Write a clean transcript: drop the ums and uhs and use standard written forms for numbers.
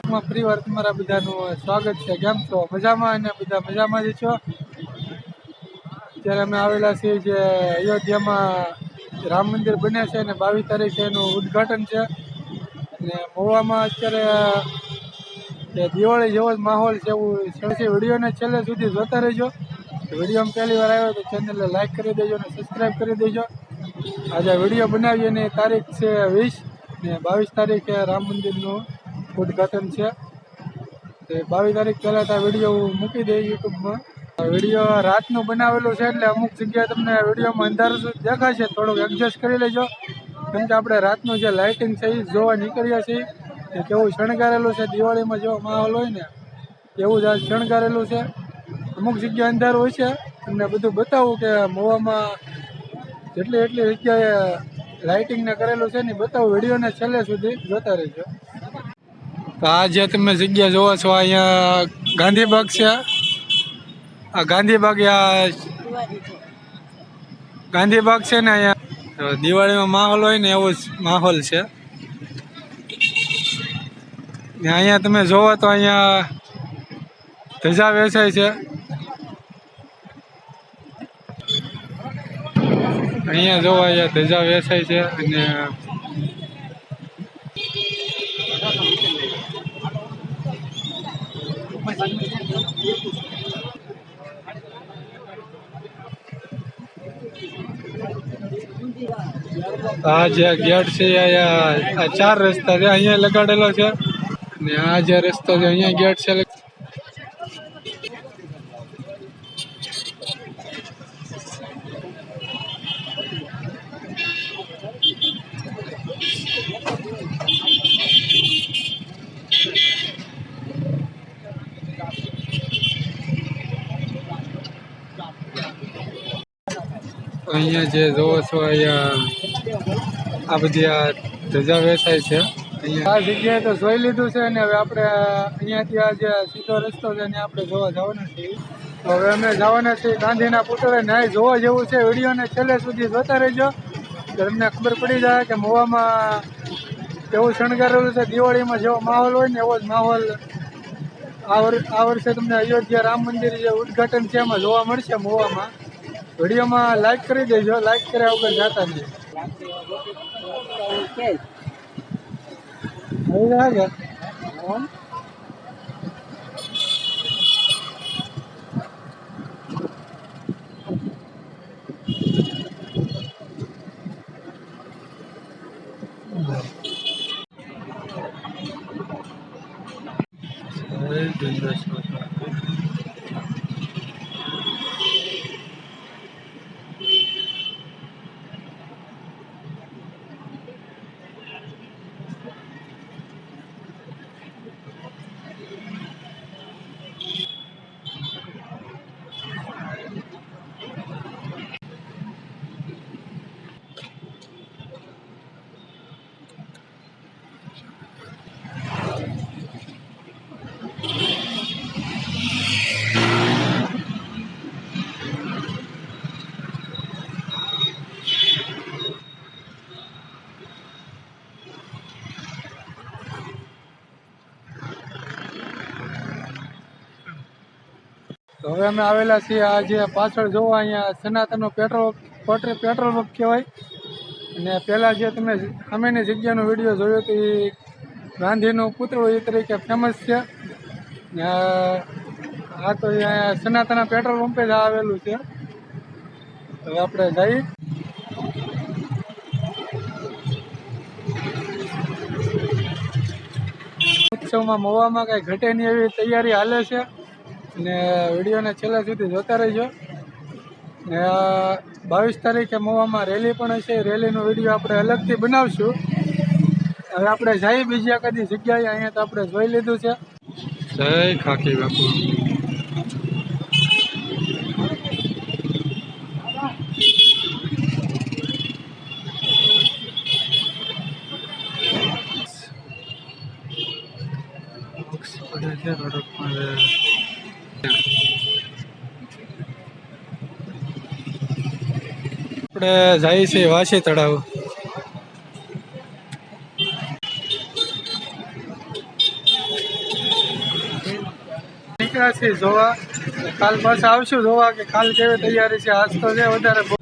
બ્લોગમાં ફરીવાર તમારા બધાનું સ્વાગત છે। કેમ છો? મજામાં? અને બધા મજામાં જ છો? અત્યારે અમે આવેલા છીએ જે અયોધ્યામાં રામ મંદિર બને છે અને 22 તારીખે એનું ઉદ્ઘાટન છે। અને મહુવામાં અત્યારે દિવાળી જેવો જ માહોલ છે એવું છે। વિડીયોને છેલ્લે સુધી જોતા રહેજો। વિડીયોમાં પહેલી વાર આવ્યો તો ચેનલને લાઈક કરી દેજો અને સબસ્ક્રાઈબ કરી દેજો। આજે વિડીયો બનાવીએ એની તારીખ છે 20 ને 22 તારીખે રામ મંદિરનું ઉદ્ઘાટન છે। 22 તારીખ પહેલાં તો આ વિડીયો મૂકી દઈએ યુટ્યુબમાં। વિડીયો રાતનું બનાવેલું છે એટલે અમુક જગ્યાએ તમને વિડીયોમાં અંધારું દેખાશે, થોડુંક એડજસ્ટ કરી લેજો। કેમ કે આપણે રાતનું જે લાઇટિંગ છે એ જોવા નીકળ્યા છીએ કે કેવું શણગારેલું છે। દિવાળીમાં જેવો માહોલ હોય ને એવું જ આ શણગારેલું છે। અમુક જગ્યાએ અંધારું હોય છે। તમને બધું બતાવું કે મહુવામાં જેટલી જગ્યાએ લાઇટિંગને કરેલું છે ને બતાવું। વિડીયોને છેલ્લે સુધી જોતા રહેજો। તો આ જે તમે જગ્યા જોવો છો અહીંયા ગાંધીબાગ છે। આ ગાંધીબાગ ગાંધીબાગ છે ને અહીંયા દિવાળીમાં માહોલ હોય ને એવો જ માહોલ છે। ને અહીંયા તમે જોવો તો અહીંયા ધજા વેચાય છે। અહીંયા જોવો અહીંયા ધજા વેચાય છે અને આ જે ગેટ છે અહીંયા આ 4 રસ્તા છે, અહીંયા લગાડેલો છે અને આ જે રસ્તો છે અહીંયા ગેટ છે। અહીંયા જે જોવો છો અહીંયા આ બધી આ ધજા વેચાય છે। અહીંયા આ જગ્યાએ તો જોઈ લીધું છે ને હવે આપણે અહીંયાથી આ જે સીધો રસ્તો છે ને આપણે જોવા જવાના છીએ। તો હવે અમે જવાના છીએ ગાંધીના પુતળે ને અહીં જોવા જેવું છે। વિડીયોને છેલ્લે સુધી જોતા રહેજો તો તમને ખબર પડી જાય કે મહુવામાં કેવું શણગારેલું છે। દિવાળીમાં જેવો માહોલ હોય ને એવો જ માહોલ આ વર્ષે તમને અયોધ્યા રામ મંદિર જે ઉદ્ઘાટન છે એમાં જોવા મળશે મહુવામાં। વિડીયોમાં લાઈક કરી દેજો, લાઈક કર્યા વગર જાતા નહીં। તો હવે અમે આવેલા છીએ આ જે પાછળ જોવો અહીંયા સનાતનનો પેટ્રોલ પંપ કહેવાય। અને પહેલાં જે તમે સામેની જગ્યાનો વિડીયો જોયો તો એ ગાંધીનું પુતળું એ તરીકે ફેમસ છે। ને આ તો અહીંયા સનાતન પેટ્રોલ પંપે જ આવેલું છે। હવે આપણે જઈએ। ઉત્સવમાં મહુવામાં કાંઈ ઘટે નહીં એવી તૈયારી હાલે છે ને વિડીયોને છેલ્લા સુધી જોતા રહેજો। ને 22 તારીખે મહુવામાં રેલી પણ હશે, રેલીનો વિડીયો આપણે અલગથી બનાવશું। હવે આપણે જઈએ બીજી એકાદી જગ્યાએ, અહીંયા તો આપણે જોઈ લીધું છે। જય ખાકી બાપુ। આપણે જઈએ છીએ વાસી તળાવ। નીકળ્યા છીએ જોવા. કાલ પાછા આવશું જોવા કે કાલ કેવી તૈયારી છે. આજ તો છે વધારે